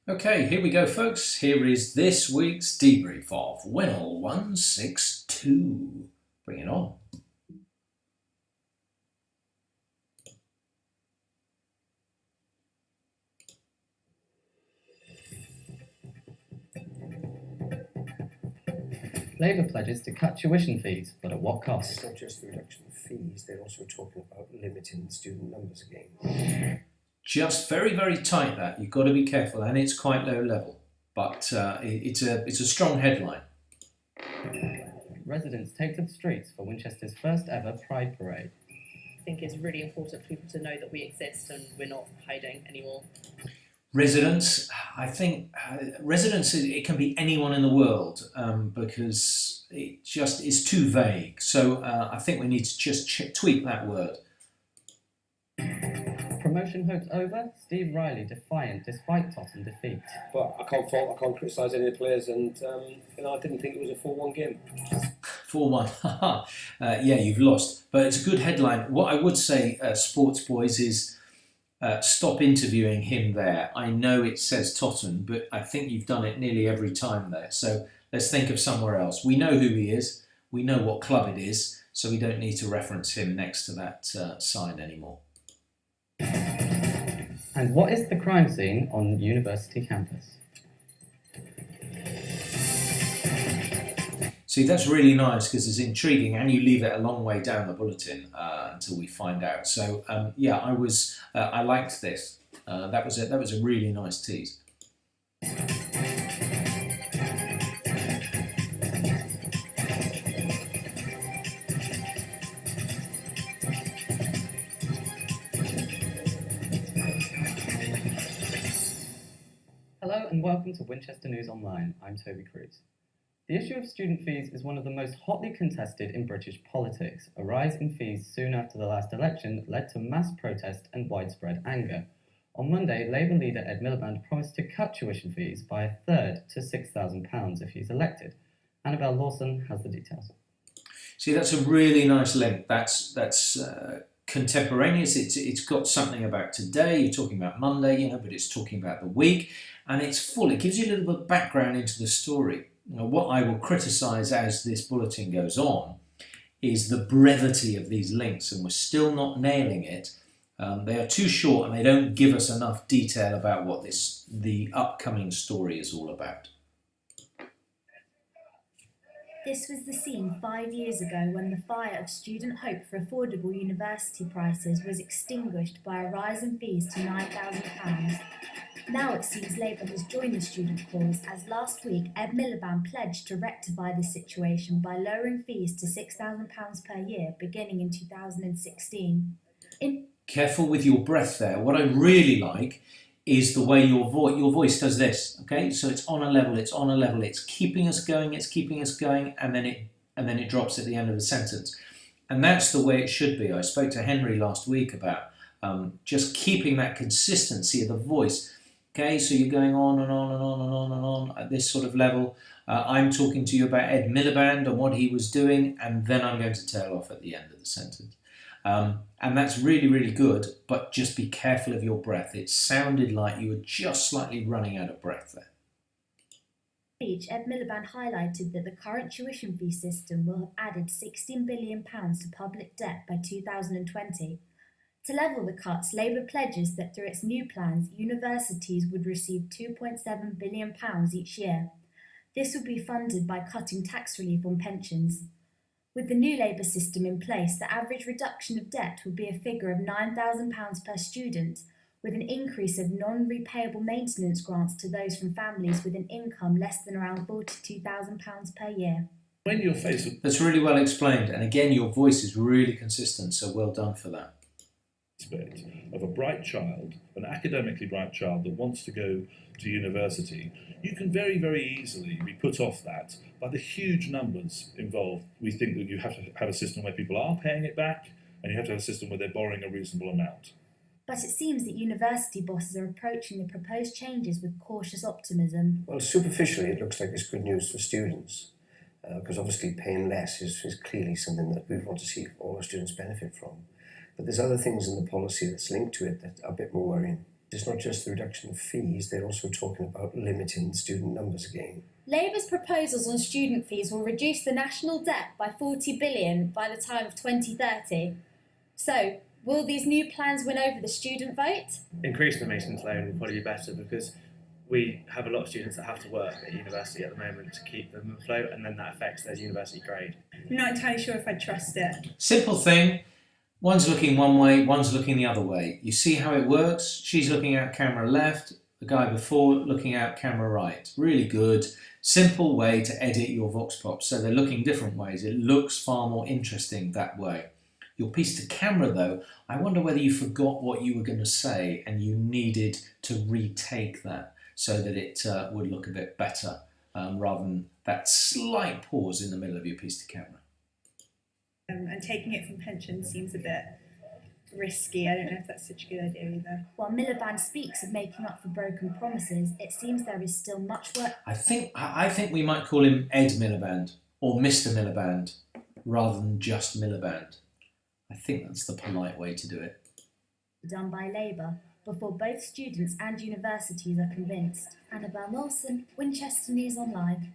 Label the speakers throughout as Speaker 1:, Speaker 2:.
Speaker 1: Okay, here we go, folks. Here is this week's debrief of Winol 162. Bring it on.
Speaker 2: Labour pledges to cut tuition fees, but at what cost?
Speaker 3: It's not just the reduction of fees, they're also talking about limiting student numbers again.
Speaker 1: Just very, very tight that. You've got to be careful, and it's quite low level. But it's a strong headline.
Speaker 2: Residents take to the streets for Winchester's first ever Pride Parade.
Speaker 4: I think it's really important for people to know that we exist and we're not hiding anymore.
Speaker 1: Residents, I think residents, it can be anyone in the world because it just is too vague. So I think we need to just tweak that word.
Speaker 2: Promotion hopes over, Steve Riley defiant despite Tottenham defeat.
Speaker 3: But I can't criticise any of the players, and I didn't think it was a 4-1 game.
Speaker 1: 4-1, yeah, you've lost. But it's a good headline. What I would say, Sports Boys, is stop interviewing him there. I know it says Tottenham, but I think you've done it nearly every time there. So let's think of somewhere else. We know who he is. We know what club it is. So we don't need to reference him next to that sign anymore.
Speaker 2: And what is the crime scene on university campus?
Speaker 1: See, that's really nice because it's intriguing, and you leave it a long way down the bulletin until we find out. So yeah, I liked this. That was a really nice tease.
Speaker 2: Hello and welcome to Winchester News Online. I'm Toby Cruz. The issue of student fees is one of the most hotly contested in British politics. A rise in fees soon after the last election led to mass protest and widespread anger. On Monday, Labour leader Ed Miliband promised to cut tuition fees by a third to £6,000 if he's elected. Annabelle Lawson has the details.
Speaker 1: See, that's a really nice link. That's contemporaneous. It's got something about today. You're talking about Monday, but it's talking about the week, and it's full. It gives you a little bit of background into the story. What I will criticise as this bulletin goes on is the brevity of these links, and we're still not nailing it. They are too short, and they don't give us enough detail about what the upcoming story is all about.
Speaker 5: This was the scene 5 years ago when the fire of student hope for affordable university prices was extinguished by a rise in fees to £9,000. Now it seems Labour has joined the student cause, as last week Ed Miliband pledged to rectify the situation by lowering fees to £6,000 per year beginning in 2016.
Speaker 1: Careful with your breath there. What I really like is the way your voice does this. Okay, so it's on a level, it's keeping us going, and then it drops at the end of the sentence, and that's the way it should be. I spoke to Henry last week about just keeping that consistency of the voice. Okay, so you're going on and on and on and on and on at this sort of level. I'm talking to you about Ed Miliband and what he was doing, and then I'm going to tail off at the end of the sentence. And that's really, really good, but just be careful of your breath. It sounded like you were just slightly running out of breath there.
Speaker 5: Speech, Ed Miliband highlighted that the current tuition fee system will have added £16 billion to public debt by 2020. To level the cuts, Labour pledges that through its new plans, universities would receive £2.7 billion each year. This would be funded by cutting tax relief on pensions. With the new Labour system in place, the average reduction of debt would be a figure of £9,000 per student, with an increase of non-repayable maintenance grants to those from families with an income less than around £42,000 per year.
Speaker 6: When you're faced with
Speaker 1: That's really well explained, and again, your voice is really consistent, so well done for that.
Speaker 6: aspect of a bright child, an academically bright child that wants to go to university, you can very, very easily be put off that by the huge numbers involved. We think that you have to have a system where people are paying it back, and you have to have a system where they're borrowing a reasonable amount.
Speaker 5: But it seems that university bosses are approaching the proposed changes with cautious optimism.
Speaker 3: Well, superficially, it looks like it's good news for students, because obviously paying less is clearly something that we want to see all our students benefit from. But there's other things in the policy that's linked to it that are a bit more worrying. It's not just the reduction of fees, they're also talking about limiting student numbers again.
Speaker 5: Labour's proposals on student fees will reduce the national debt by 40 billion by the time of 2030. So, will these new plans win over the student vote?
Speaker 7: Increasing the maintenance loan would probably be better because we have a lot of students that have to work at university at the moment to keep them afloat, and then that affects their university grade.
Speaker 8: I'm not entirely sure if I trust it.
Speaker 1: Simple thing. One's looking one way, one's looking the other way. You see how it works? She's looking out camera left, the guy before looking out camera right. Really good, simple way to edit your Vox Pops. So they're looking different ways. It looks far more interesting that way. Your piece to camera though, I wonder whether you forgot what you were going to say and you needed to retake that so that it would look a bit better rather than that slight pause in the middle of your piece to camera.
Speaker 8: And taking it from pensions seems a bit risky. I don't know if that's such a good idea either.
Speaker 5: While Miliband speaks of making up for broken promises, it seems there is still much work
Speaker 1: I think we might call him Ed Miliband or Mr. Miliband rather than just Miliband. I think that's the polite way to do it.
Speaker 5: done by Labour before both students and universities are convinced. Annabelle Nelson, Winchester News Online.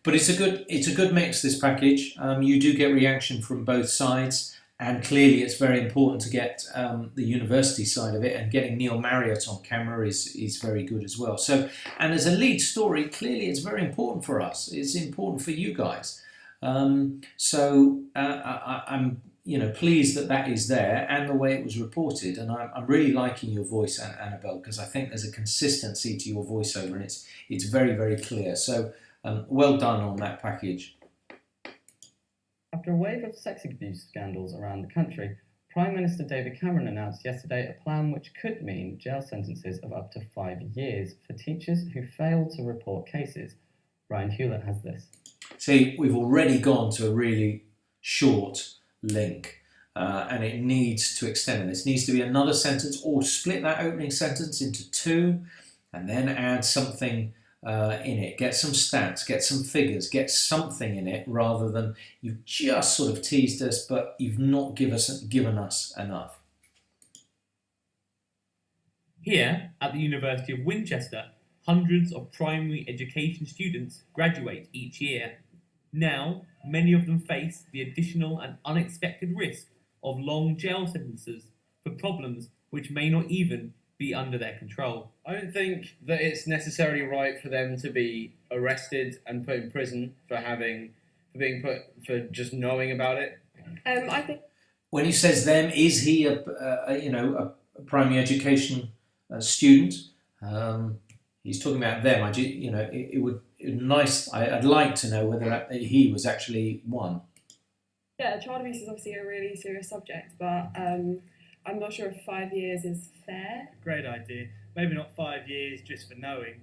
Speaker 1: But it's a good mix, this package. You do get reaction from both sides, and clearly it's very important to get the university side of it, and getting Neil Marriott on camera is very good as well. So, and as a lead story, clearly it's very important for us. It's important for you guys. I'm pleased that is there and the way it was reported, and I'm really liking your voice, Annabelle, because I think there's a consistency to your voiceover, and it's very, very clear. So well done on that package.
Speaker 2: After a wave of sex abuse scandals around the country, Prime Minister David Cameron announced yesterday a plan which could mean jail sentences of up to 5 years for teachers who fail to report cases. Ryan Hewlett has this.
Speaker 1: See, we've already gone to a really short link, and it needs to extend. This needs to be another sentence, or split that opening sentence into two, and then add something in it. Get some stats, get some figures, get something in it, rather than you've just sort of teased us, but you've not given us enough.
Speaker 9: Here at the University of Winchester, hundreds of primary education students graduate each year. Now, many of them face the additional and unexpected risk of long jail sentences for problems which may not even be under their control.
Speaker 10: I don't think that it's necessarily right for them to be arrested and put in prison for just knowing about it.
Speaker 4: I think
Speaker 1: When he says them, is he a primary education student? He's talking about them. It would be nice. I'd like to know whether he was actually one.
Speaker 11: Yeah, child abuse is obviously a really serious subject, but I'm not sure if 5 years is fair.
Speaker 12: Great idea. Maybe not 5 years just for knowing,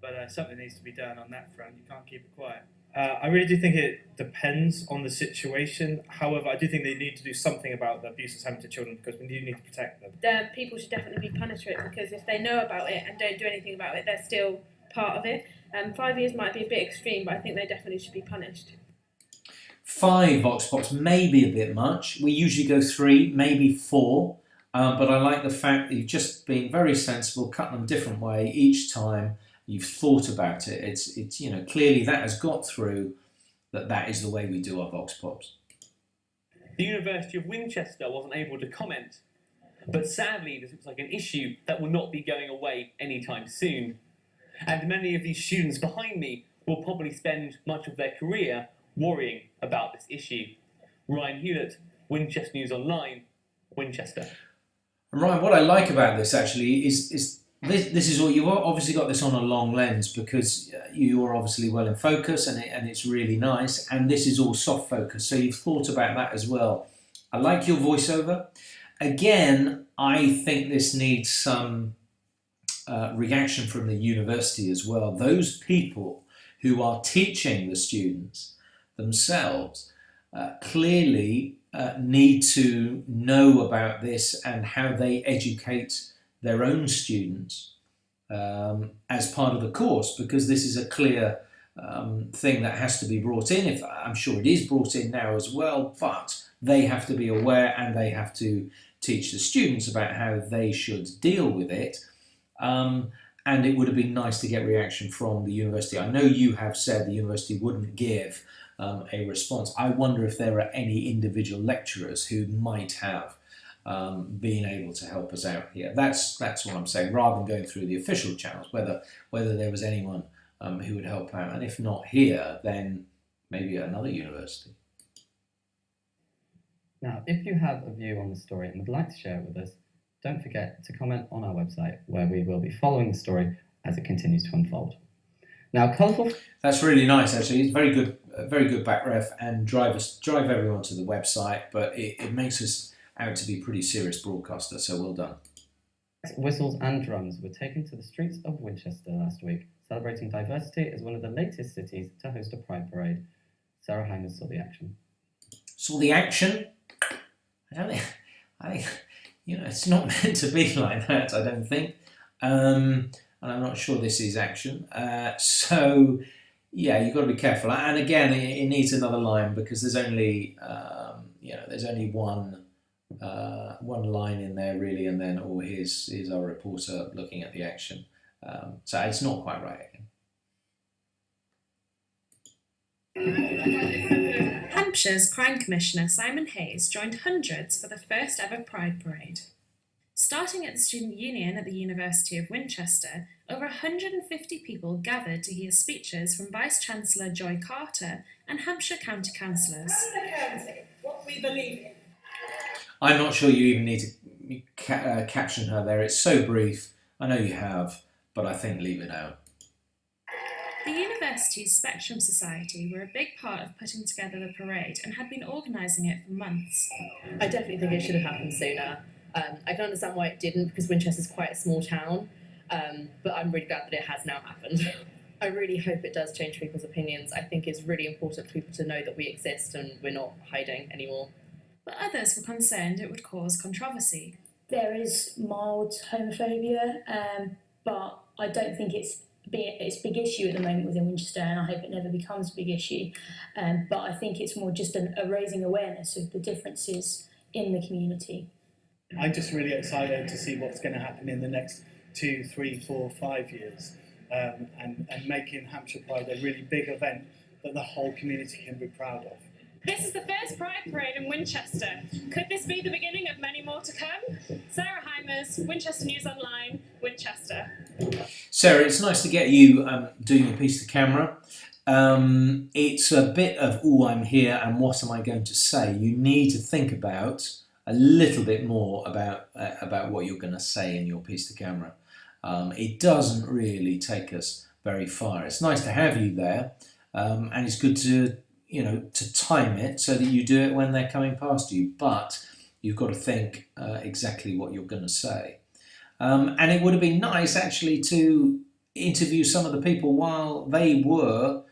Speaker 12: but something needs to be done on that front. You can't keep it quiet.
Speaker 10: I really do think it depends on the situation. However, I do think they need to do something about the abuse that's happening to children, because we do need to protect them.
Speaker 4: people should definitely be punished for it, because if they know about it and don't do anything about it, they're still part of it. 5 years might be a bit extreme, but I think they definitely should be punished.
Speaker 1: 5 Vox Pops may be a bit much. We usually go 3, maybe 4. But I like the fact that you've just been very sensible, cut them a different way each time. You've thought about it. It's clearly that has got through that is the way we do our Vox Pops.
Speaker 9: The University of Winchester wasn't able to comment, but sadly this looks like an issue that will not be going away anytime soon. And many of these students behind me will probably spend much of their career worrying about this issue. Ryan Hewlett, Winchester News Online, Winchester.
Speaker 1: And Ryan, what I like about this actually is this is all, you've obviously got this on a long lens, because you are obviously well in focus, and it's really nice, and this is all soft focus, so you've thought about that as well. I like your voiceover. Again, I think this needs some reaction from the university as well. Those people who are teaching the students themselves clearly need to know about this and how they educate their own students as part of the course, because this is a clear thing that has to be brought in. I'm sure it is brought in now as well, but they have to be aware, and they have to teach the students about how they should deal with it. And it would have been nice to get reaction from the university. I know you have said the university wouldn't give a response. I wonder if there are any individual lecturers who might have been able to help us out here. That's what I'm saying, rather than going through the official channels, whether there was anyone who would help out. And if not here, then maybe at another university.
Speaker 2: Now, if you have a view on the story and would like to share it with us, don't forget to comment on our website, where we will be following the story as it continues to unfold. Now, colourful...
Speaker 1: That's really nice, actually. It's very good back ref, and drive everyone to the website, but it makes us out to be a pretty serious broadcaster, so well done.
Speaker 2: Whistles and drums were taken to the streets of Winchester last week, celebrating diversity as one of the latest cities to host a Pride Parade. Sarah Hymers saw the action.
Speaker 1: Saw the action? I think it's not meant to be like that, I don't think. And I'm not sure this is action. So, yeah, you've got to be careful. And again, it needs another line, because there's only, one line in there, really, and then, here's our reporter looking at the action. So it's not quite right again.
Speaker 13: Hampshire's Crime Commissioner Simon Hayes joined hundreds for the first ever Pride Parade. Starting at the Student Union at the University of Winchester, over 150 people gathered to hear speeches from Vice-Chancellor Joy Carter and Hampshire County Councillors.
Speaker 14: What we believe in.
Speaker 1: I'm not sure you even need to caption her there. It's so brief. I know you have, but I think leave it out.
Speaker 13: The university's Spectrum Society were a big part of putting together the parade and had been organising it for months.
Speaker 15: I definitely think it should have happened sooner. I can understand why it didn't, because Winchester's quite a small town, but I'm really glad that it has now happened. I really hope it does change people's opinions. I think it's really important for people to know that we exist and we're not hiding anymore.
Speaker 13: But others were concerned it would cause controversy.
Speaker 16: There is mild homophobia, but I don't think it's a big issue at the moment within Winchester, and I hope it never becomes a big issue. But I think it's more just a raising awareness of the differences in the community.
Speaker 12: I'm just really excited to see what's going to happen in the next 2, 3, 4, 5 years, and making Hampshire Pride a really big event that the whole community can be proud of.
Speaker 13: This is the first Pride Parade in Winchester. Could this be the beginning of many more to come? Sarah Hymers, Winchester News Online, Winchester.
Speaker 1: Sarah, it's nice to get you doing your piece to camera. It's a bit of, I'm here and what am I going to say? You need to think about a little bit more about what you're going to say in your piece to camera. It doesn't really take us very far. It's nice to have you there, and it's good to time it so that you do it when they're coming past you, but you've got to think exactly what you're going to say. And it would have been nice actually to interview some of the people while they were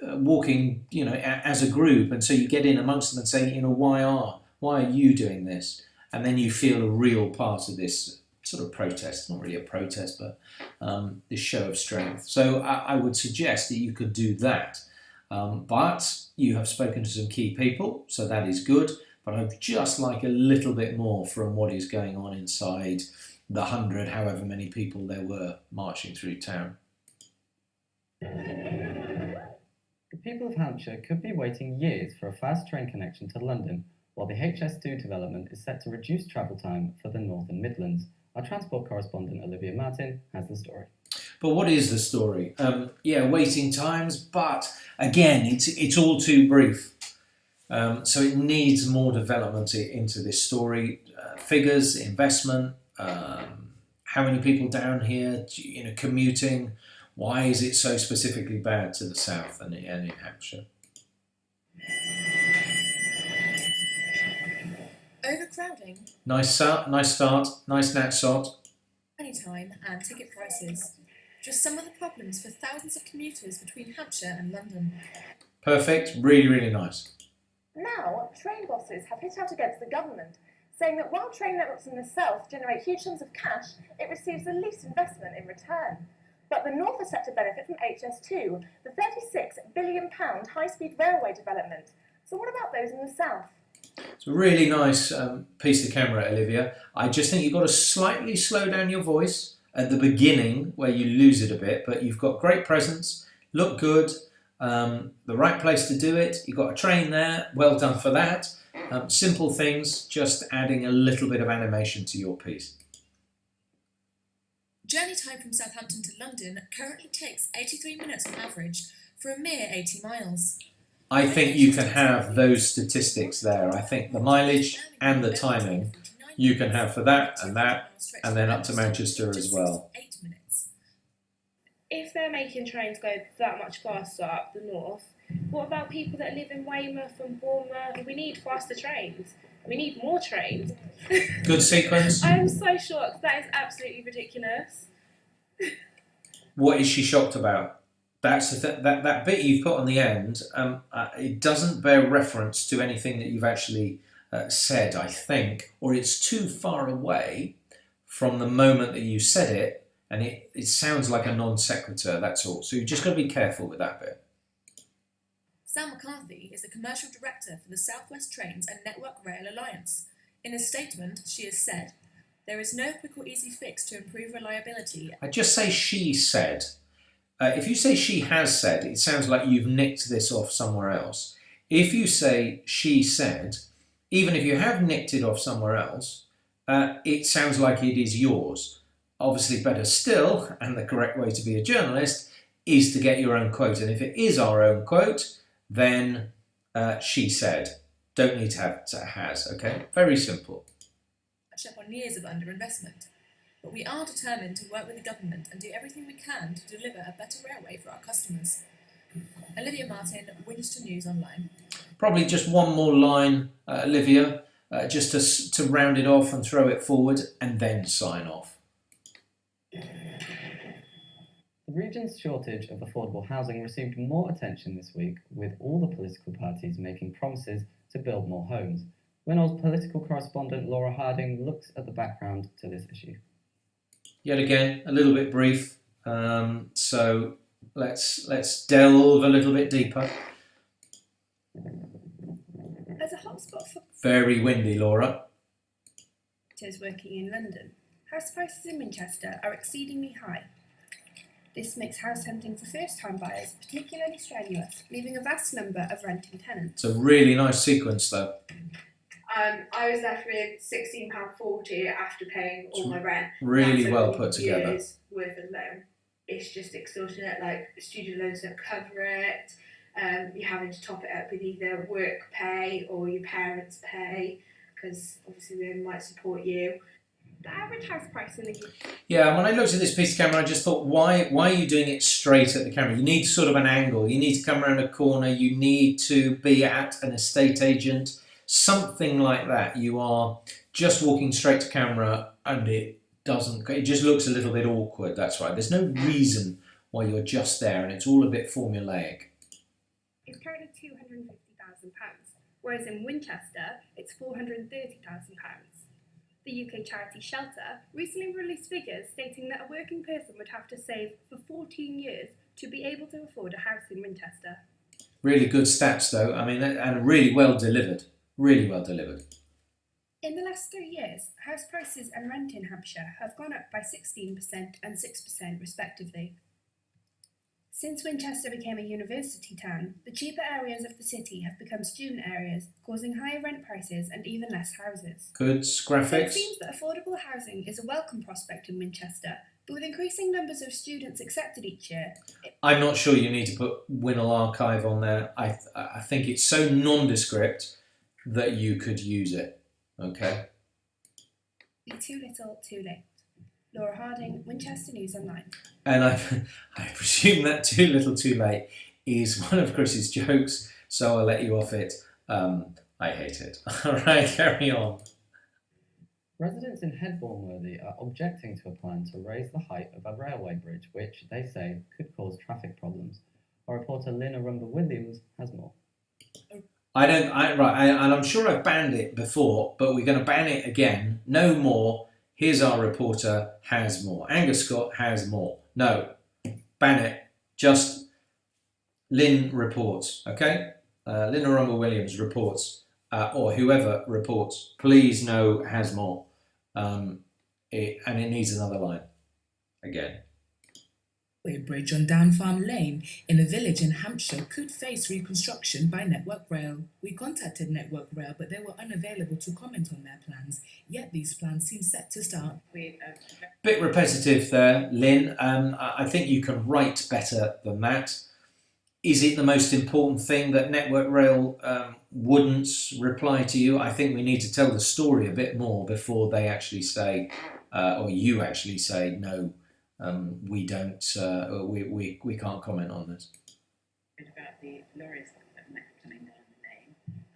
Speaker 1: walking, as a group, and so you get in amongst them and say, why are you doing this? And then you feel a real part of this sort of protest, not really a protest, but this show of strength. So I would suggest that you could do that. But you have spoken to some key people, so that is good. But I'd just like a little bit more from what is going on inside the 100, however many people there were marching through town.
Speaker 2: The people of Hampshire could be waiting years for a fast train connection to London, while the HS2 development is set to reduce travel time for the Northern Midlands. Our transport correspondent Olivia Martin has the story.
Speaker 1: But what is the story? Waiting times, but again, it's all too brief. So it needs more development into this story. Figures, investment, how many people down here, commuting. Why is it so specifically bad to the south and in Hampshire?
Speaker 17: Overcrowding.
Speaker 1: Nice start, nice nat sot.
Speaker 17: Anytime and ticket prices. Just some of the problems for thousands of commuters between Hampshire and London.
Speaker 1: Perfect, really, really nice.
Speaker 18: Now, train bosses have hit out against the government, saying that while train networks in the south generate huge sums of cash, it receives the least investment in return. But the north are set to benefit from HS2, the £36 billion high-speed railway development. So what about those in the south?
Speaker 1: It's a really nice piece of camera, Olivia. I just think you've got to slightly slow down your voice at the beginning where you lose it a bit, but you've got great presence, look good, the right place to do it. You've got a train there, well done for that. Simple things, just adding a little bit of animation to your piece.
Speaker 17: Journey time from Southampton to London currently takes 83 minutes on average for a mere 80 miles.
Speaker 1: I think you can have those statistics there. I think the mileage and the timing you can have for that, and then up to Manchester as well.
Speaker 4: If they're making trains go that much faster up the north, what about people that live in Weymouth and Bournemouth? We need faster trains. We need more trains.
Speaker 1: Good sequence.
Speaker 4: I'm so shocked. That is absolutely ridiculous.
Speaker 1: What is she shocked about? That's that bit you've put on the end. It doesn't bear reference to anything that you've actually said, I think, or it's too far away from the moment that you said it, and it sounds like a non sequitur. That's all. So you've just got to be careful with that bit.
Speaker 17: Sam McCarthy is the commercial director for the South West Trains and Network Rail Alliance. In a statement, she has said, "There is no quick or easy fix to improve reliability."
Speaker 1: I just say she said. If you say she has said, it sounds like you've nicked this off somewhere else. If you say she said, even if you have nicked it off somewhere else, it sounds like it is yours. Obviously, better still, and the correct way to be a journalist, is to get your own quote. And if it is our own quote, then she said. Don't need to have has, okay? Very simple.
Speaker 17: Catch up on years of underinvestment. But we are determined to work with the government and do everything we can to deliver a better railway for our customers. Olivia Martin, Winchester News Online.
Speaker 1: Probably just one more line, Olivia, just to round it off and throw it forward, and then sign off.
Speaker 2: The region's shortage of affordable housing received more attention this week, with all the political parties making promises to build more homes. Winol's political correspondent Laura Harding looks at the background to this issue.
Speaker 1: Yet again, a little bit brief, so let's delve a little bit deeper.
Speaker 8: As a hotspot for
Speaker 1: Very windy, Laura.
Speaker 8: visitors working in London, house prices in Winchester are exceedingly high. This makes house hunting for first-time buyers particularly strenuous, leaving a vast number of renting tenants.
Speaker 1: It's a really nice sequence, though.
Speaker 18: I was left with £16.40 after paying all my rent.
Speaker 1: Really
Speaker 18: That's
Speaker 1: well
Speaker 18: over
Speaker 1: put together.
Speaker 18: Years worth of loan. It's just extortionate. Like student loans don't cover it. You're having to top it up with either work pay or your parents' pay, because obviously they might support you.
Speaker 4: The average house price in the UK.
Speaker 1: Yeah, when I looked at this piece of camera, I just thought, why are you doing it straight at the camera? You need sort of an angle. You need to come around a corner. You need to be at an estate agent. Something like that. You are just walking straight to camera and it just looks a little bit awkward. That's right. There's no reason why you're just there, and it's all a bit formulaic.
Speaker 4: It's currently £250,000, whereas in Winchester it's £430,000. The UK charity Shelter recently released figures stating that a working person would have to save for 14 years to be able to afford a house in Winchester.
Speaker 1: Really good stats, though. I mean, and really well delivered. Really well delivered.
Speaker 8: In the last 3 years, house prices and rent in Hampshire have gone up by 16% and 6% respectively. Since Winchester became a university town, the cheaper areas of the city have become student areas, causing higher rent prices and even less houses.
Speaker 1: Good
Speaker 8: So
Speaker 1: graphics.
Speaker 8: it seems that affordable housing is a welcome prospect in Winchester, but with increasing numbers of students accepted each year,
Speaker 1: I'm not sure you need to put Winol Archive on there. I think it's so nondescript that you could use it. Okay.
Speaker 8: be too little, too late. Laura Harding, Winchester News Online.
Speaker 1: And I presume that too little, too late is one of Chris's jokes, so I'll let you off it. I hate it. All right, carry on.
Speaker 2: Residents in Headbourne-Worthy are objecting to a plan to raise the height of a railway bridge, which they say could cause traffic problems. Our reporter Lynn Arumba-Williams has more.
Speaker 1: And I'm sure I've banned it before, but we're going to ban it again. No more. Here's our reporter has more. Angus Scott has more. No, ban it. Just Lynn reports, okay? Lynn Arumba-Williams reports or whoever reports, please no has more. And it needs another line again.
Speaker 19: A bridge on Down Farm Lane in a village in Hampshire could face reconstruction by Network Rail. We contacted Network Rail, but they were unavailable to comment on their plans, yet these plans seem set to start.
Speaker 1: Bit repetitive there, Lynn. I think you can write better than that. Is it the most important thing that Network Rail wouldn't reply to you? I think we need to tell the story a bit more before they actually say, or you actually say, no, we don't, we can't comment on this.
Speaker 20: About the lorries coming down the lane,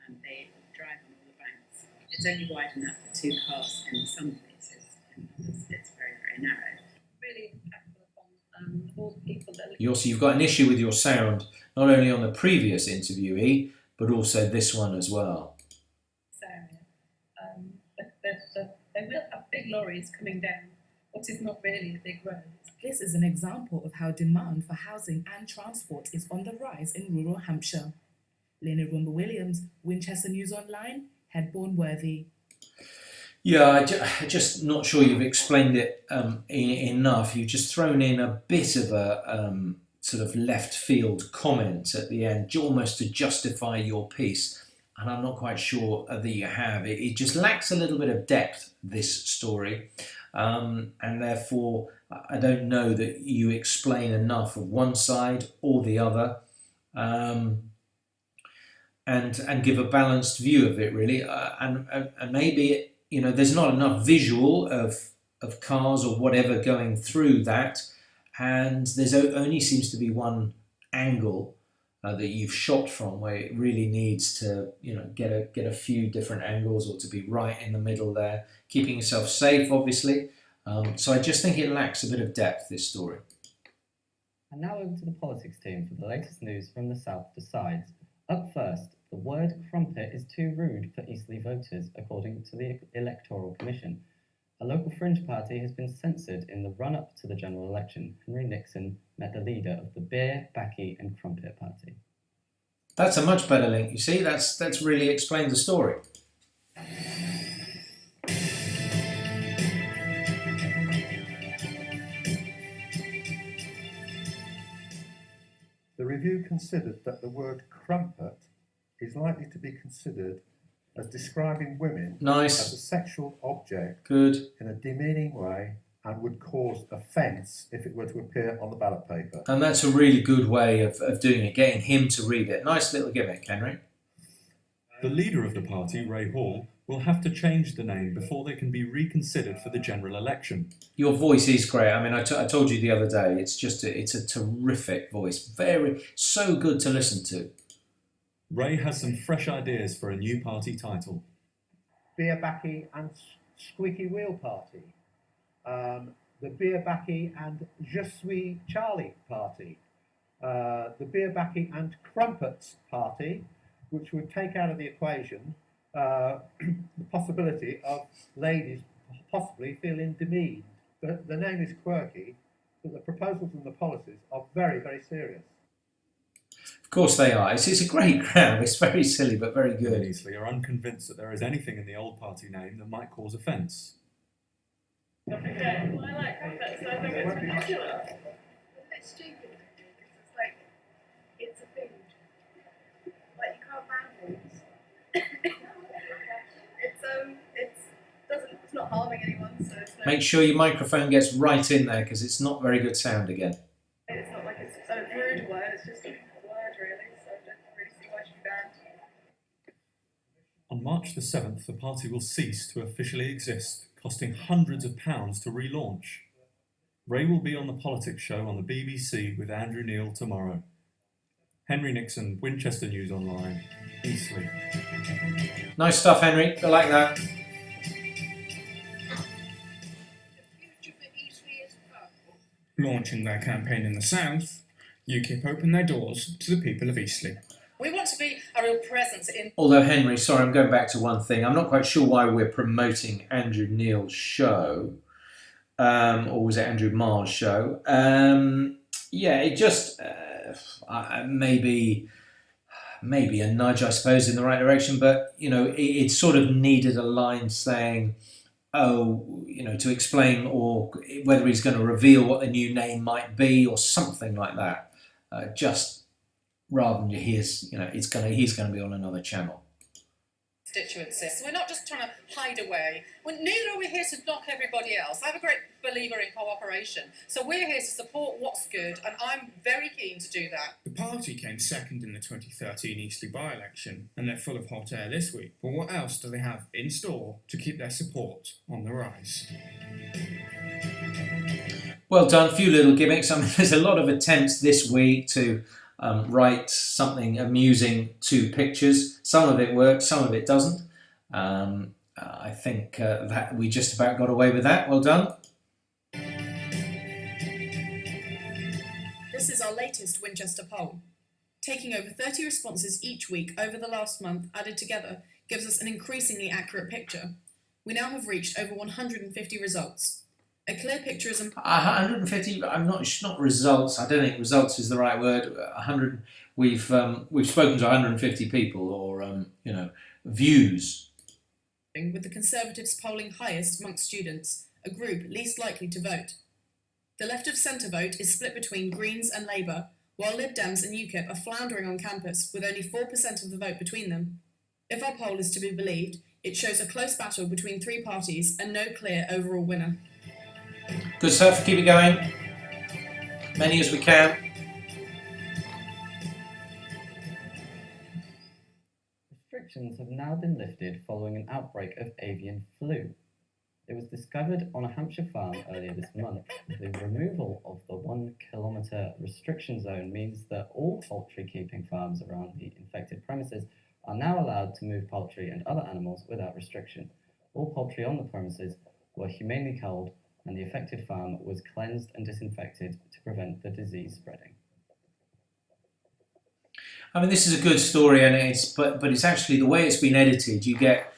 Speaker 20: and they drive on all the banks. It's only wide enough for 2 cars in some places, and others it's very, very narrow. Really impactful on all the people that
Speaker 1: You've got an issue with your sound, not only on the previous interviewee, but also this one as well.
Speaker 20: They will have big lorries coming down what is not really a big road.
Speaker 19: This is an example of how demand for housing and transport is on the rise in rural Hampshire. Lena Rumba-Williams, Winchester News Online, Headbourne Worthy.
Speaker 1: Yeah, I'm just not sure you've explained it enough. You've just thrown in a bit of a sort of left field comment at the end, almost to justify your piece. And I'm not quite sure that you have. It just lacks a little bit of depth, this story. And therefore, I don't know that you explain enough of one side or the other, and give a balanced view of it, really. And maybe, there's not enough visual of cars or whatever going through that, and there's only seems to be one angle that you've shot from, where it really needs to, get a few different angles, or to be right in the middle there, keeping yourself safe, obviously. So I just think it lacks a bit of depth, this story.
Speaker 2: And now over to the politics team for the latest news from the South Decides. Up first, the word crumpet is too rude for Eastleigh voters, according to the Electoral Commission. A local fringe party has been censored in the run-up to the general election. Henry Nixon met the leader of the Beer, Baccy and Crumpet Party.
Speaker 1: That's a much better link. You see, that's really explained the story.
Speaker 21: The review considered that the word crumpet is likely to be considered as describing women as a sexual object in a demeaning way, and would cause offence if it were to appear on the ballot paper.
Speaker 1: And that's a really good way of doing it, getting him to read it. Nice little gimmick, Henry.
Speaker 22: The leader of the party, Ray Hall, will have to change the name before they can be reconsidered for the general election.
Speaker 1: Your voice is great. I mean, I told you the other day, it's a terrific voice. So good to listen to.
Speaker 22: Ray has some fresh ideas for a new party title.
Speaker 21: Beer, Baccy and Squeaky Wheel Party. The Beer, Baccy and Je Suis Charlie Party. The Beer, Baccy and Crumpets Party, which would take out of the equation the possibility of ladies possibly feeling demeaned. The name is quirky, but the proposals and the policies are very, very serious.
Speaker 1: Of course they are. It's a great crowd. It's very silly, but very good.
Speaker 22: Eastleigh are unconvinced that there is anything in the old party name that might cause offence.
Speaker 20: Okay, well, I like crumpets, so I think it's ridiculous. It's stupid. It's like, it's a food. Like, you can't ban foods. It's not harming anyone, so it's like...
Speaker 1: Make sure your microphone gets right in there, because it's not very good sound again.
Speaker 20: It's not like it's a rude word, it's just a word, really, so I don't really see why it should be banned.
Speaker 22: On March the 7th, the party will cease to officially exist, costing hundreds of pounds to relaunch. Ray will be on the politics show on the BBC with Andrew Neil tomorrow. Henry Nixon, Winchester News Online, Eastleigh.
Speaker 1: Nice stuff, Henry. I like that.
Speaker 23: Launching their campaign in the south, UKIP opened their doors to the people of Eastleigh.
Speaker 14: We want to be a real presence in...
Speaker 1: Although, Henry, sorry, I'm going back to one thing. I'm not quite sure why we're promoting Andrew Neil's show. Or was it Andrew Marr's show? Yeah, it just... maybe maybe a nudge, I suppose, in the right direction, but it sort of needed a line saying, oh, to explain, or whether he's going to reveal what the new name might be or something like that. Just rather than he's going to be on another channel.
Speaker 14: Constituencies. So we're not just trying to hide away. Neither are we here to knock everybody else. I'm a great believer in cooperation. So we're here to support what's good, and I'm very keen to do that.
Speaker 23: The party came second in the 2013 Eastleigh by-election, and they're full of hot air this week. But what else do they have in store to keep their support on the rise?
Speaker 1: Well done, a few little gimmicks. I mean, there's a lot of attempts this week to write something amusing to pictures. Some of it works, some of it doesn't. I think that we just about got away with that. Well done.
Speaker 3: This is our latest Winchester poll. Taking over 30 responses each week over the last month added together gives us an increasingly accurate picture. We now have reached over 150 results. A clear picture is important.
Speaker 1: 150. It's not results. I don't think results is the right word. 100. We've spoken to 150 people, or views.
Speaker 3: With the Conservatives polling highest amongst students, a group least likely to vote. The left of centre vote is split between Greens and Labour, while Lib Dems and UKIP are floundering on campus with only 4% of the vote between them. If our poll is to be believed, it shows a close battle between three parties and no clear overall winner.
Speaker 1: Good stuff, keep it going. Many as we can.
Speaker 2: Restrictions have now been lifted following an outbreak of avian flu. It was discovered on a Hampshire farm earlier this month. The removal of the 1 kilometre restriction zone means that all poultry keeping farms around the infected premises are now allowed to move poultry and other animals without restriction. All poultry on the premises were humanely culled, and the affected farm was cleansed and disinfected to prevent the disease spreading.
Speaker 1: I mean, this is a good story, and but it's actually the way it's been edited. You get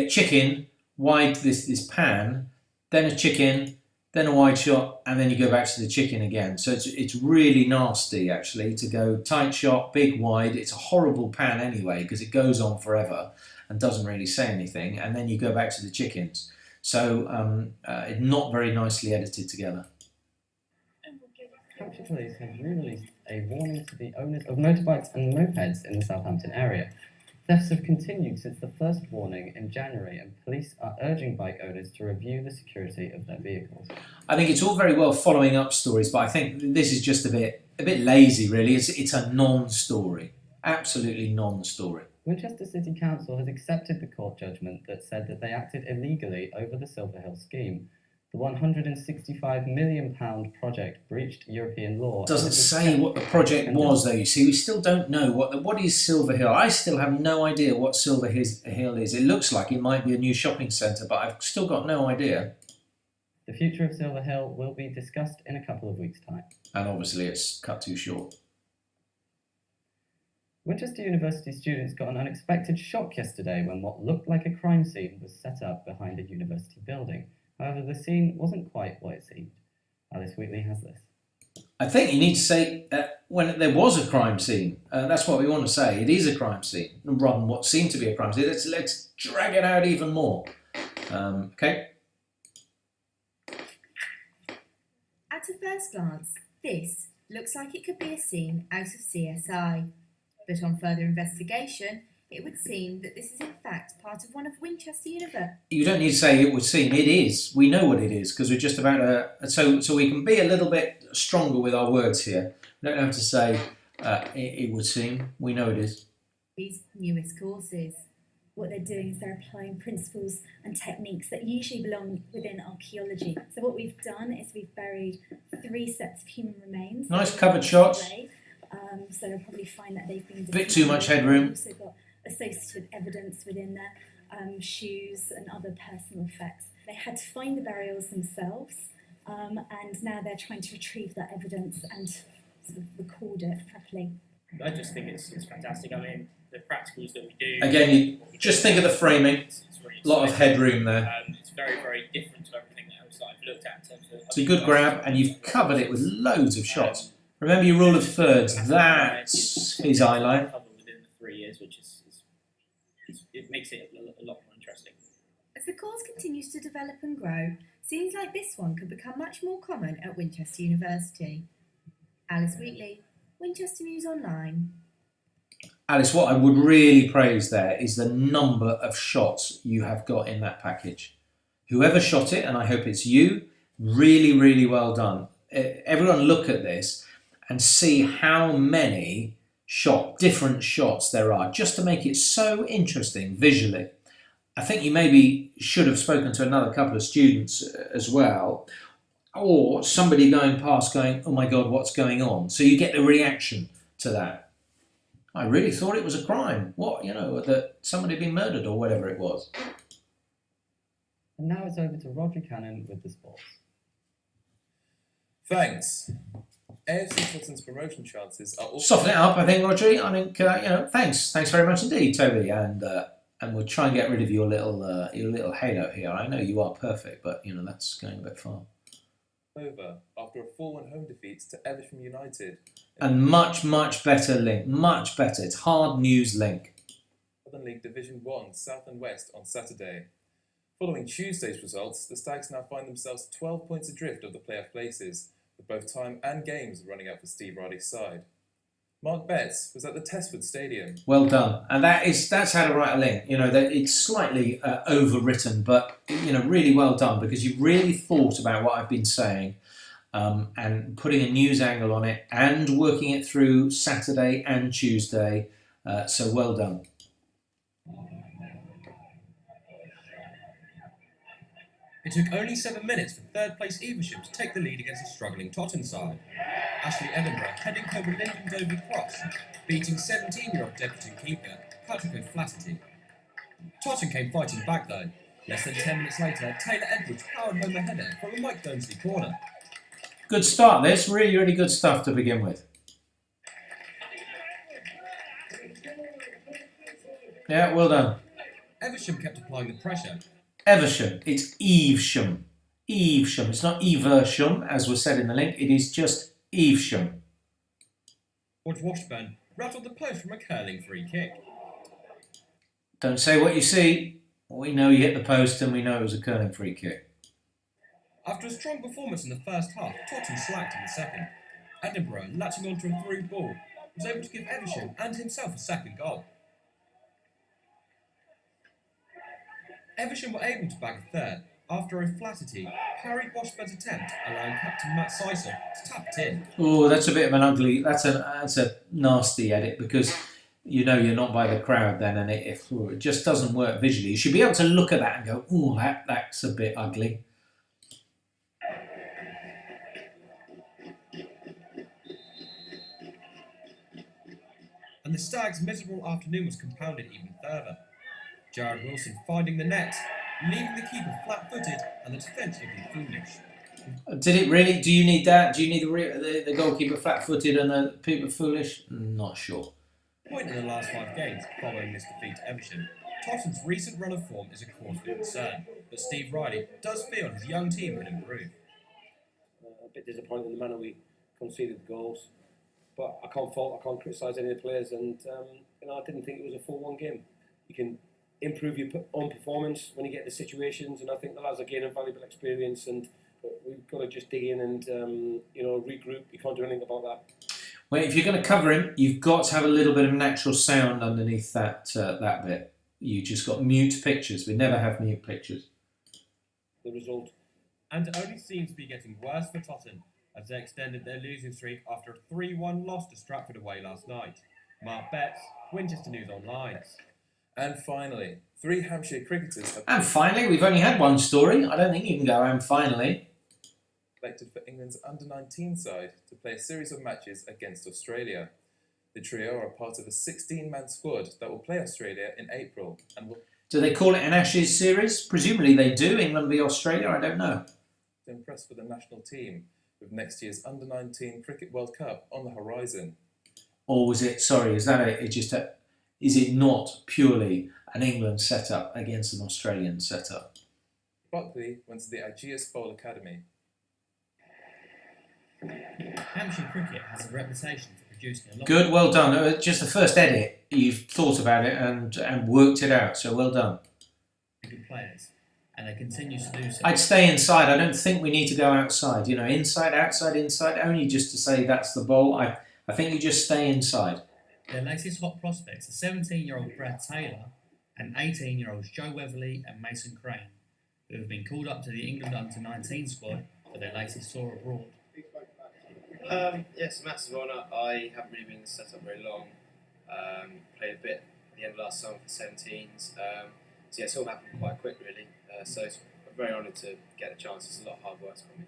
Speaker 1: chicken, wide this pan, then a chicken, then a wide shot, and then you go back to the chicken again. So it's really nasty actually to go tight shot, big wide. It's a horrible pan anyway because it goes on forever and doesn't really say anything, and then you go back to the chickens. So it's not very nicely edited together.
Speaker 2: Hampshire Police have released a warning to the owners of motorbikes and mopeds in the Southampton area. Thefts have continued since the first warning in January, and police are urging bike owners to review the security of their vehicles.
Speaker 1: I think it's all very well following up stories, but I think this is just a bit lazy, really. It's a non-story, absolutely non-story.
Speaker 2: Winchester City Council has accepted the court judgment that said that they acted illegally over the Silverhill scheme. The £165 million project breached European law.
Speaker 1: It doesn't say what the project was, though. You see, we still don't know what is Silverhill. I still have no idea what Silverhill is. It looks like it might be a new shopping centre, but I've still got no idea.
Speaker 2: The future of Silverhill will be discussed in a couple of weeks' time.
Speaker 1: And obviously, it's cut too short.
Speaker 2: Winchester University students got an unexpected shock yesterday when what looked like a crime scene was set up behind a university building. However, the scene wasn't quite what it seemed. Alice Wheatley has this.
Speaker 1: I think you need to say when there was a crime scene. That's what we want to say. It is a crime scene, rather than what seemed to be a crime scene. Let's drag it out even more. Okay.
Speaker 5: At a first glance, this looks like it could be a scene out of CSI. But on further investigation, it would seem that this is in fact part of one of Winchester University. You
Speaker 1: don't need to say it would seem. It is. We know what it is because we're just about to... So we can be a little bit stronger with our words here. We don't have to say it would seem. We know it is.
Speaker 5: These newest courses. What they're doing is they're applying principles and techniques that usually belong within archaeology. So what we've done is we've buried 3 sets of human remains.
Speaker 1: Nice covered shots.
Speaker 5: So you'll probably find that they've been...
Speaker 1: A bit too much headroom.
Speaker 5: We've also got associative evidence within there, shoes and other personal effects. They had to find the burials themselves, and now they're trying to retrieve that evidence and sort of record it properly.
Speaker 6: I just think it's fantastic. I mean, the practicals that we do...
Speaker 1: Again, you just think of the framing. A lot of headroom there.
Speaker 6: It's very, very different to everything else that I've looked at in terms of...
Speaker 1: It's a good grab, and you've covered it with loads of shots. Remember your rule of thirds. That's his eye line.
Speaker 6: Within the 3 makes it a lot more interesting.
Speaker 5: As the cause continues to develop and grow, scenes like this one could become much more common at Winchester University. Alice Wheatley, Winchester News Online.
Speaker 1: Alice, what I would really praise there is the number of shots you have got in that package. Whoever shot it, and I hope it's you, really, really well done. Everyone look at this and see how many different shots there are, just to make it so interesting visually. I think you maybe should have spoken to another couple of students as well, or somebody going past going, oh my God, what's going on? So you get the reaction to that. I really thought it was a crime. What, that somebody had been murdered or whatever it was.
Speaker 2: And now it's over to Roger Cannon with the sports.
Speaker 7: Thanks. AFC Tottenham's promotion chances are also...
Speaker 1: Soften it up, I think, Roger. I think, thanks. Thanks very much indeed, Toby. And we'll try and get rid of your little halo here. I know you are perfect, but, that's going a bit far.
Speaker 7: Over after a 4-1 home defeat to Everton United.
Speaker 1: And much, much better link. Much better. It's hard news link.
Speaker 7: Southern League Division 1, South and West on Saturday. Following Tuesday's results, the Stags now find themselves 12 points adrift of the playoff places, with both time and games running out for Steve Riley's side. Mark Betts was at the Testwood Stadium.
Speaker 1: Well done. And that's how to write a link. That it's slightly overwritten, but, really well done, because you've really thought about what I've been saying and putting a news angle on it and working it through Saturday and Tuesday. So well done.
Speaker 10: It took only 7 minutes for third place Evesham to take the lead against a struggling Totten side. Ashley Edinburgh heading home a Lyndon Dover cross, beating 17-year-old deputy keeper Patrick O'Flaherty. Totten came fighting back though. Less than 10 minutes later, Taylor Edwards powered home a header from a Mike Burnsley corner.
Speaker 1: Good start, this. Really, really good stuff to begin with. Yeah, well done.
Speaker 10: Evesham kept applying the pressure.
Speaker 1: Evesham. It's Evesham. Evesham. It's not Eversham, as was said in the link. It is just Evesham.
Speaker 10: George Washburn rattled the post from a curling free kick.
Speaker 1: Don't say what you see. We know you hit the post and we know it was a curling free kick.
Speaker 10: After a strong performance in the first half, Totten slacked in the second. Edinburgh, latching onto a through ball, was able to give Evesham and himself a second goal. Evesham were able to bag a third after O'Flaherty parried Washburn's attempt, allowing captain Matt Sisson to tap it in.
Speaker 1: Oh, that's a bit of an ugly. That's a nasty edit, because you're not by the crowd then, and it just doesn't work visually. You should be able to look at that and go, oh, that's a bit ugly.
Speaker 10: And the Stags' miserable afternoon was compounded even further. Jared Wilson finding the net, leaving the keeper flat-footed and the defence looking foolish.
Speaker 1: Did it really? Do you need that? Do you need the goalkeeper flat-footed and the people foolish? Not sure.
Speaker 10: Point in the last 5 games following this defeat to Evesham. Tottenham's recent run of form is a cause for concern, but Steve Riley does feel his young team can improve.
Speaker 11: A bit disappointed in the manner we conceded the goals, but I can't criticise any of the players, and I didn't think it was a 4-1 game. You can improve your own performance when you get the situations, and I think the lads are gaining valuable experience, and we've got to just dig in and regroup. You can't do anything about that.
Speaker 1: Well, if you're going to cover him, you've got to have a little bit of natural sound underneath that bit. You just got mute pictures. We never have mute pictures.
Speaker 11: The result.
Speaker 10: And it only seems to be getting worse for Totten as they extended their losing streak after a 3-1 loss to Stratford away last night. Mark Betts, Winchester News Online.
Speaker 7: And finally, 3 Hampshire cricketers have...
Speaker 1: And finally, we've only had one story. I don't think you can go and finally.
Speaker 7: ...selected for England's under-19 side to play a series of matches against Australia. The trio are part of a 16-man squad that will play Australia in April and will...
Speaker 1: Do they call it an Ashes series? Presumably they do, England v Australia, I don't know.
Speaker 7: ...to impress with the national team, with next year's under-19 Cricket World Cup on the horizon.
Speaker 1: Or was it, sorry, is it not purely an England setup against an Australian setup?
Speaker 7: Buckley went to the Ageas Bowl Academy.
Speaker 10: Hampshire cricket has a reputation for
Speaker 9: introducing a lot.
Speaker 1: Good, well done. Just the first edit, you've thought about it and worked it out, so well done.
Speaker 9: Good players, and they continue to do so.
Speaker 1: I'd stay inside. I don't think we need to go outside. You know, inside, outside, inside, only just to say that's the bowl. I think you just stay inside.
Speaker 9: Their latest hot prospects are 17-year-old Brad Taylor and 18-year-olds Joe Weatherly and Mason Crane, who have been called up to the England under-19 squad for their latest tour abroad.
Speaker 15: Yes, massive honour. I haven't really been set up very long. Played a bit at the end of last summer for 17s. So yeah, it's all happened quite quick really. So it's very honoured to get a chance. It's a lot of hard work coming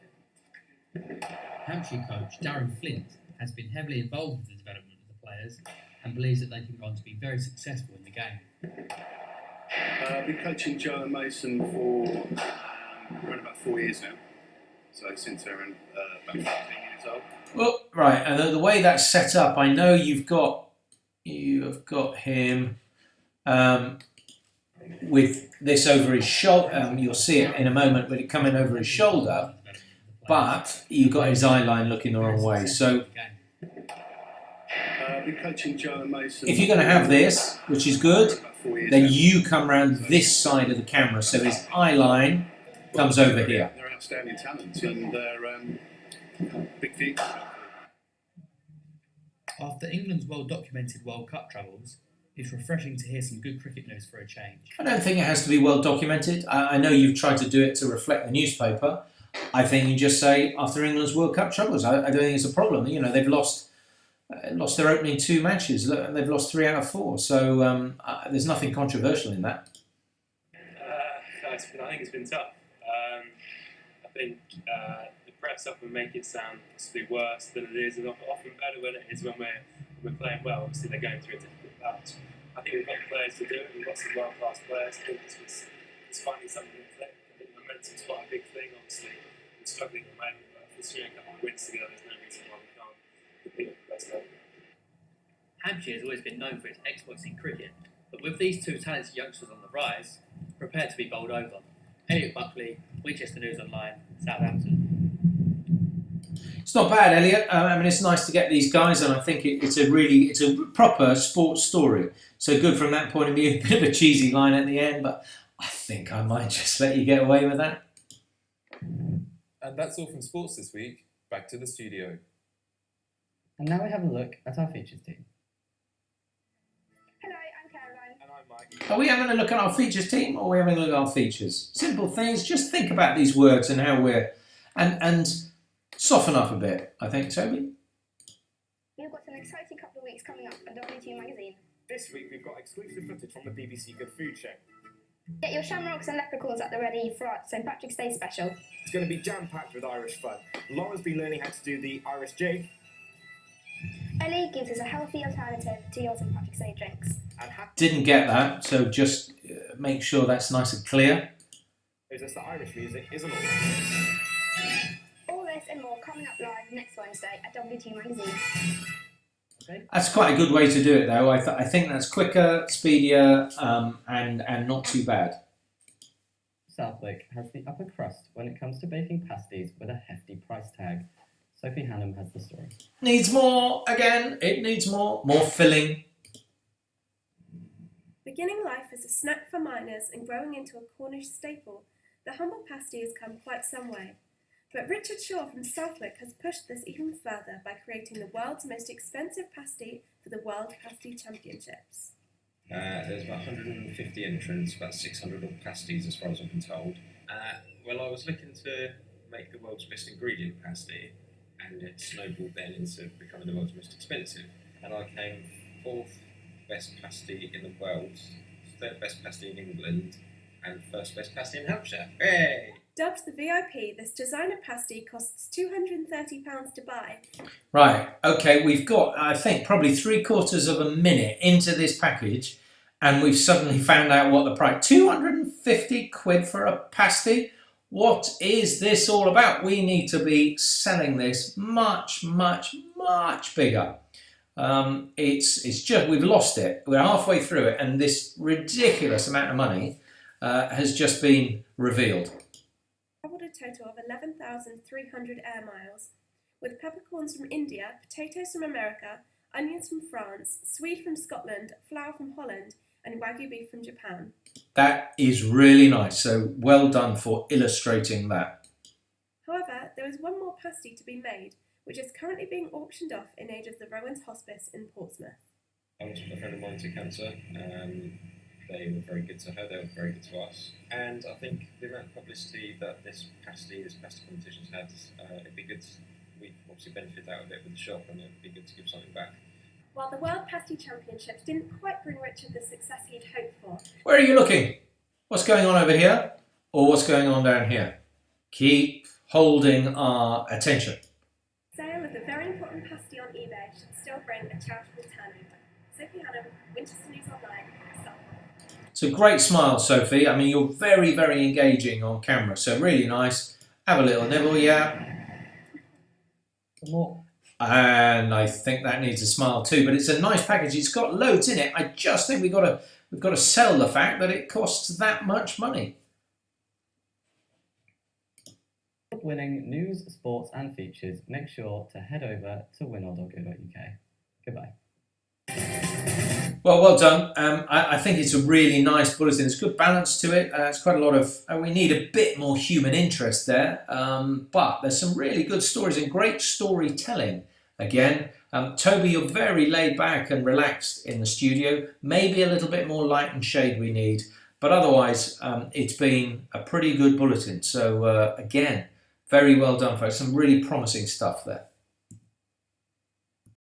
Speaker 15: in.
Speaker 9: Hampshire coach Darren Flint has been heavily involved with the development of the players and believes that they can go on to be very successful in the game.
Speaker 16: I've been coaching Joe and Mason for around about 4 years now. So since they're about 15 years old.
Speaker 1: Well, right, and the way that's set up, I know you have got him with this over his shoulder. You'll see it in a moment with it coming over his shoulder, but you've got his eye line looking the wrong way. So
Speaker 16: I've been coaching Joe and Mason.
Speaker 1: if you're going to have this, which is good, then you come round this side of the camera, so his eye line comes over here.
Speaker 16: They're outstanding talents and they're big feet.
Speaker 9: After England's well-documented World Cup troubles, it's refreshing to hear some good cricket news for a change.
Speaker 1: I don't think it has to be well documented. I know you've tried to do it to reflect the newspaper. I think you just say after England's World Cup troubles. I don't think it's a problem. You know, they've lost their opening 2 matches and they've lost 3 out of 4. So there's nothing controversial in that.
Speaker 24: I think it's been tough. I think the press often make it sound possibly worse than it is, and often better when it is when we're playing well. Obviously, they're going through a difficult patch. I think we've got players to do it. We've got some world-class players. I think this was finding something to click. I think momentum's quite a big thing. Obviously, we're struggling at the moment, but if we're seeing a couple of wins together, there's no reason why we can't compete at the best level.
Speaker 9: Hampshire has always been known for its exploits in cricket, but with these 2 talented youngsters on the rise, prepare to be bowled over. Elliot Buckley, Winchester News Online, Southampton.
Speaker 1: It's not bad, Elliot. I mean, it's nice to get these guys, and I think it's a proper sports story. So good from that point of view. A bit of a cheesy line at the end, but I think I might just let you get away with that.
Speaker 7: And that's all from sports this week. Back to the studio.
Speaker 2: And now we have a look at our features team.
Speaker 4: Hello, I'm Caroline.
Speaker 24: And I'm Mike.
Speaker 1: Are we having a look at our features team, or are we having a look at our features? Simple things. Just think about these words and how we're and soften up a bit. I think, Toby.
Speaker 4: We've got an exciting couple of weeks coming up on W2 Magazine.
Speaker 25: This week we've got exclusive footage from the BBC Good Food Show.
Speaker 4: Get your shamrocks and leprechauns at the ready for our St Patrick's Day special.
Speaker 25: It's going to be jam-packed with Irish fun. Laura's been learning how to do the Irish jig.
Speaker 4: Ellie gives us a healthy alternative to your St Patrick's Day drinks.
Speaker 1: Didn't get that, so just make sure that's nice and clear.
Speaker 25: Is this the Irish music, isn't it?
Speaker 4: All this and more coming up live next Wednesday at W2 Magazine.
Speaker 1: That's quite a good way to do it, though. I think that's quicker, speedier, and not too bad.
Speaker 2: Southwick has the upper crust when it comes to baking pasties with a hefty price tag. Sophie Hannam has the story.
Speaker 1: Needs more, again, it needs more filling.
Speaker 26: Beginning life as a snack for miners and growing into a Cornish staple, the humble pasty has come quite some way. But Richard Shaw from Southwick has pushed this even further by creating the world's most expensive pasty for the World Pasty Championships.
Speaker 10: There's about 150 entrants, about 600 of pasties as far as I've been told. Well, I was looking to make the world's best ingredient pasty, and it snowballed then into becoming the world's most expensive. And I came 4th best pasty in the world, 3rd best pasty in England, and 1st best pasty in Hampshire. Hey!
Speaker 26: Dubbed the VIP, this designer pasty costs £230 to buy.
Speaker 1: Right, okay, we've got, I think, probably 3/4 of a minute into this package, and we've suddenly found out what the price, 250 quid for a pasty? What is this all about? We need to be selling this much, much, much bigger. It's just, we've lost it. We're halfway through it, and this ridiculous amount of money has just been revealed.
Speaker 26: Travelled a total of 11,300 air miles, with peppercorns from India, potatoes from America,
Speaker 4: onions from France, swede from Scotland, flour from Holland, and Wagyu beef from Japan.
Speaker 1: That is really nice. So well done for illustrating that.
Speaker 4: However, there is one more pasty to be made, which is currently being auctioned off in aid of the Rowans Hospice in Portsmouth.
Speaker 10: I was with a friend of mine to cancer. They were very good to her, they were very good to us. And I think the amount of publicity that this pasty competition's had, it'd be good. We've obviously benefited out of it with the shop, and it'd be good to give something back.
Speaker 4: While the World Pasty Championships didn't quite bring Richard the success he'd hoped for.
Speaker 1: Where are you looking? What's going on over here? Or what's going on down here? Keep holding our attention.
Speaker 4: Sale of the very important pasty on eBay should still bring a charitable turnover. Sophie Hannam, Winchester News Online, Southall.
Speaker 1: It's a great smile, Sophie. I mean, you're very, very engaging on camera, so really nice. Have a little nibble, yeah.
Speaker 2: More.
Speaker 1: And I think that needs a smile too, but it's a nice package. It's got loads in it. I just think we've got to sell the fact that it costs that much money.
Speaker 2: Winning news, sports and features, make sure to head over to winol.co.uk. Goodbye.
Speaker 1: Well done. I think it's a really nice bulletin. There's good balance to it. It's quite a lot of, we need a bit more human interest there, but there's some really good stories and great storytelling. Again, Toby, you're very laid back and relaxed in the studio. Maybe a little bit more light and shade we need, but otherwise it's been a pretty good bulletin. So again, very well done, folks. Some really promising stuff there.